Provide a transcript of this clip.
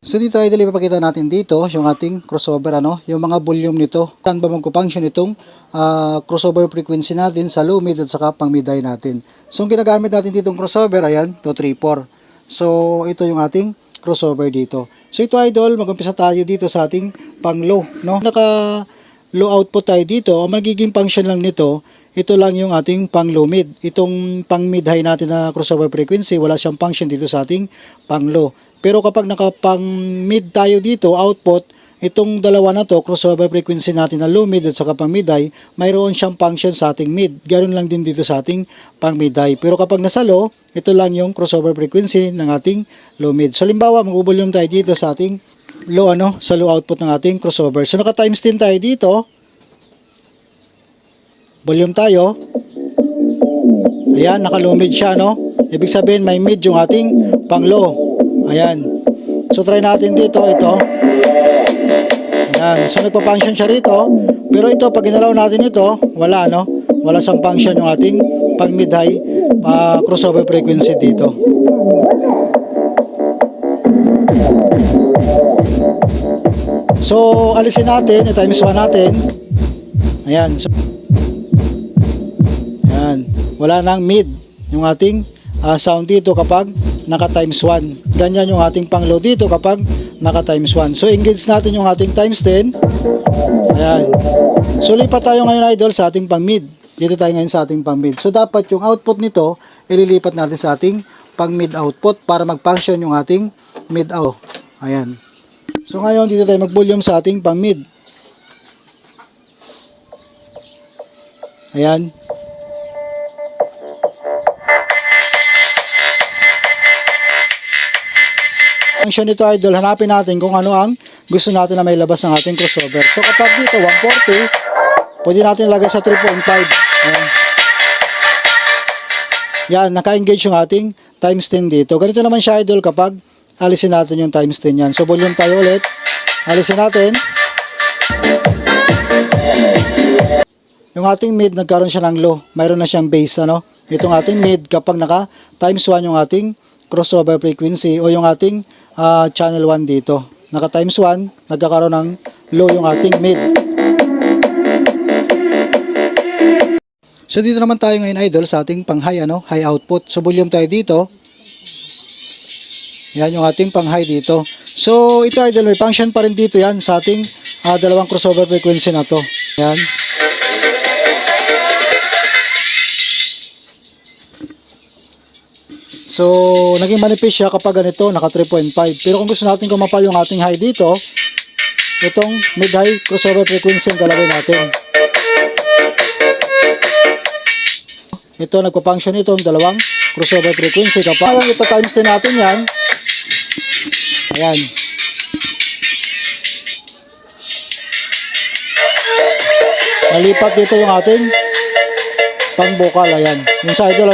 So dito idol, ipapakita natin dito yung ating crossover, yung mga volume nito. Saan ba magpo-function itong crossover frequency natin sa low mid at saka pang mid high natin. So ang ginagamit natin ditong crossover, ayan, 234. So ito yung ating crossover dito. So ito idol, mag-umpisa tayo dito sa ating pang low, no? Naka low output tayo dito. Ang magiging function lang nito, ito lang yung ating pang low mid. Itong pang mid high natin na crossover frequency, wala siyang function dito sa ating pang low. Pero kapag nakapang mid tayo dito, output, itong dalawa na to, crossover frequency natin na low mid at saka pang mid high, mayroon siyang function sa ating mid. Ganoon lang din dito sa ating pang mid high. Pero kapag nasa low, ito lang yung crossover frequency ng ating low mid. So limbawa, mag-volume tayo dito sa ating low, sa low output ng ating crossover. So naka times 10 tayo dito. Volume tayo. Ayan, naka low mid siya, no? Ibig sabihin may mid yung ating pang low. Ayan. So try natin dito, ito. Ayan. So nagpa-function siya rito. Pero ito, pag ginalaw natin ito, wala, no? Wala siyang function yung ating pang mid high crossover frequency dito. So alisin natin, i-times 1 natin. Ayan. So, ayan. Wala nang mid yung ating sound dito kapag naka times 1. Ganyan yung ating pang low dito kapag naka times 1. So engage natin yung ating times 10. Ayan. So lipat tayo ngayon idol sa ating pang mid. Dito tayo ngayon sa ating pang mid. So dapat yung output nito ililipat natin sa ating pang mid output para mag-function yung ating mid out. Ayan. So ngayon dito tayo mag-volume sa ating pang mid. Ayan. Function nito idol, hanapin natin kung ano ang gusto natin na may labas ng ating crossover. So kapag dito 140, pwede natin lagay sa 3.5. Ayan. Yan, naka-engage yung ating times 10 dito. Ganito naman siya idol kapag alisin natin yung times 10 yan. So volume tayo ulit. Alisin natin. Yung ating mid nagkaroon siya ng low. Mayroon na siyang base, Itong ating mid kapag naka times 1 yung ating crossover frequency o yung ating channel 1 dito. Naka times 1, nagkakaroon ng low yung ating mid. So dito naman tayo ngayon idol sa ating pang high, high output. So volume tayo dito. Yan yung ating pang high dito. So ito idol, may function pa rin dito yan sa ating dalawang crossover frequency na to. Yan. So, naging manipis siya kapag ganito, naka 3.5. Pero kung gusto natin kumapal yung ating high dito, itong mid-high crossover frequency ang galawin natin. Ito, nagpa-function itong dalawang crossover frequency. Kapag ito times 10 natin yan, ayan. Nalipat dito yung ating pang-vocal, ayan. Yung sa idol,